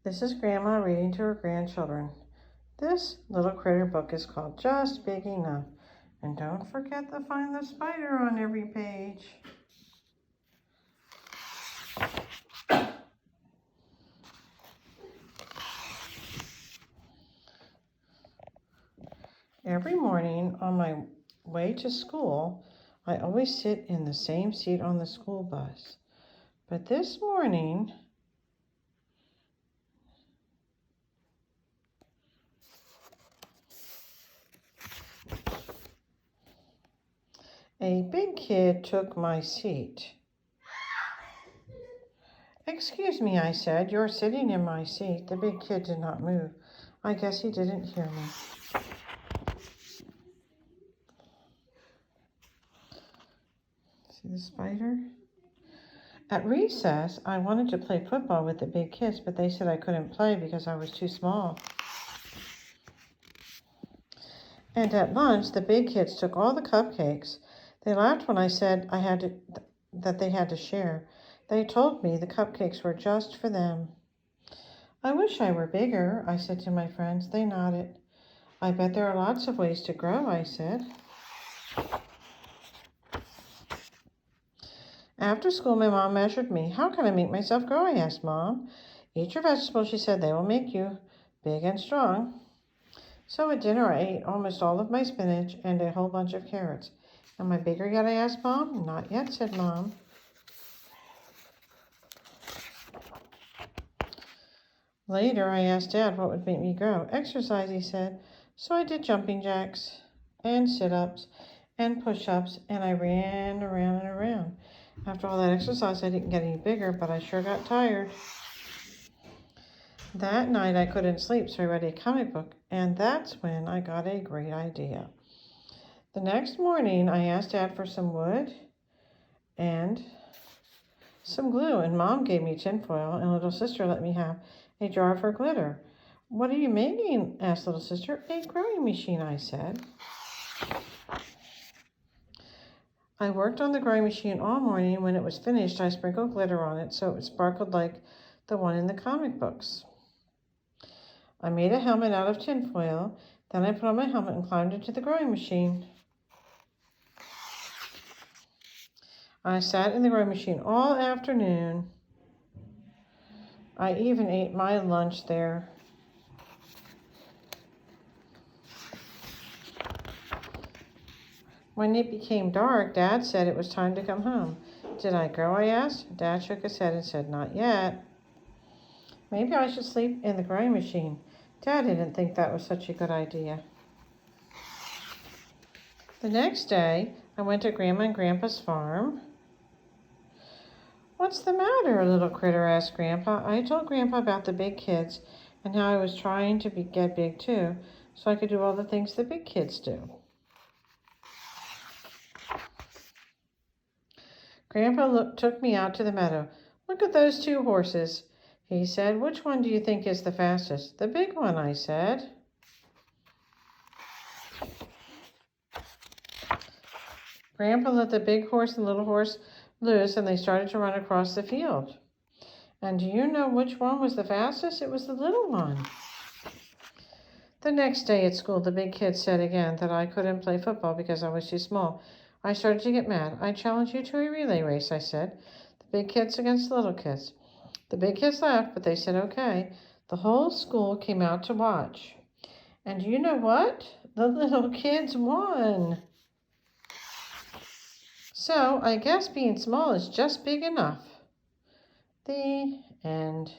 This is Grandma reading to her grandchildren. This little critter book is called Just Big Enough. And don't forget to find the spider on every page. Every morning on my way to school, I always sit in the same seat on the school bus. But this morning, a big kid took my seat. "Excuse me," I said, "you're sitting in my seat." The big kid did not move. I guess he didn't hear me. See the spider? At recess, I wanted to play football with the big kids, but they said I couldn't play because I was too small. And at lunch, the big kids took all the cupcakes. They laughed when I said that they had to share. They told me the cupcakes were just for them. "I wish I were bigger," I said to my friends. They nodded. "I bet there are lots of ways to grow," I said. After school, my mom measured me. "How can I make myself grow?" I asked Mom. "Eat your vegetables," she said. "They will make you big and strong." So at dinner, I ate almost all of my spinach and a whole bunch of carrots. "Am I bigger yet?" I asked Mom. "Not yet," said Mom. Later, I asked Dad what would make me grow. "Exercise," he said. So I did jumping jacks and sit-ups and push-ups, and I ran around and around. After all that exercise, I didn't get any bigger, but I sure got tired. That night, I couldn't sleep, so I read a comic book, and that's when I got a great idea. The next morning, I asked Dad for some wood and some glue, and Mom gave me tinfoil, and little sister let me have a jar of her glitter. "What are you making?" asked little sister. "A growing machine," I said. I worked on the growing machine all morning. When it was finished, I sprinkled glitter on it so it sparkled like the one in the comic books. I made a helmet out of tinfoil. Then I put on my helmet and climbed into the growing machine. I sat in the growing machine all afternoon. I even ate my lunch there. When it became dark, Dad said it was time to come home. "Did I grow?" I asked. Dad shook his head and said, "Not yet." Maybe I should sleep in the growing machine. Dad didn't think that was such a good idea. The next day, I went to Grandma and Grandpa's farm. "What's the matter?" a little critter asked Grandpa. I told Grandpa about the big kids and how I was trying to get big too, so I could do all the things the big kids do. Grandpa took me out to the meadow. "Look at those two horses," he said. "Which one do you think is the fastest?" "The big one," I said. Grandpa let the big horse and little horse loose, and they started to run across the field. And do you know which one was the fastest? It was the little one. The next day at school, the big kid said again that I couldn't play football because I was too small. I started to get mad. "I challenge you to a relay race," I said. "The big kids against the little kids." The big kids laughed, but they said okay. The whole school came out to watch. And you know what? The little kids won. So I guess being small is just big enough. The end.